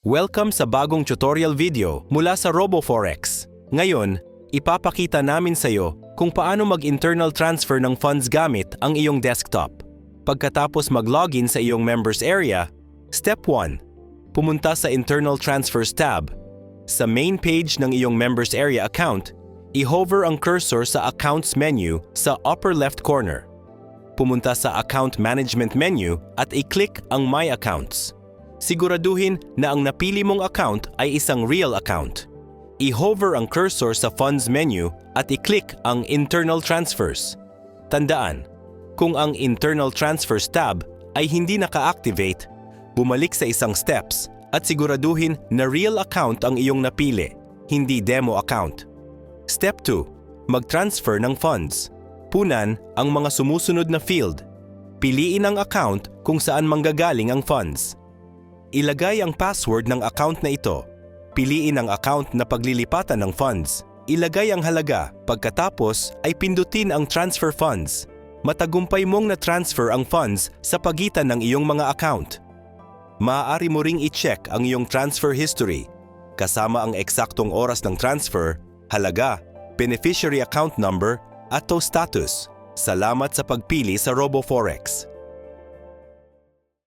Welcome sa bagong tutorial video mula sa RoboForex. Ngayon, ipapakita namin sa iyo kung paano mag-internal transfer ng funds gamit ang iyong desktop. Pagkatapos mag-login sa iyong members area, Step 1. Pumunta sa Internal Transfers tab. Sa main page ng iyong members area account, i-hover ang cursor sa Accounts menu sa upper left corner. Pumunta sa Account Management menu at i-click ang My Accounts. Siguraduhin na ang napili mong account ay isang real account. I-hover ang cursor sa Funds menu at i-click ang Internal Transfers. Tandaan, kung ang Internal Transfers tab ay hindi naka-activate, bumalik sa isang steps at siguraduhin na real account ang iyong napili, hindi demo account. Step 2. Mag-transfer ng funds. Punan ang mga sumusunod na field. Piliin ang account kung saan manggagaling ang funds. Ilagay ang password ng account na ito. Piliin ang account na paglilipatan ng funds. Ilagay ang halaga, pagkatapos ay pindutin ang transfer funds. Matagumpay mong na-transfer ang funds sa pagitan ng iyong mga account. Maaari mo ring i-check ang iyong transfer history, kasama ang eksaktong oras ng transfer, halaga, beneficiary account number, at status. Salamat sa pagpili sa RoboForex.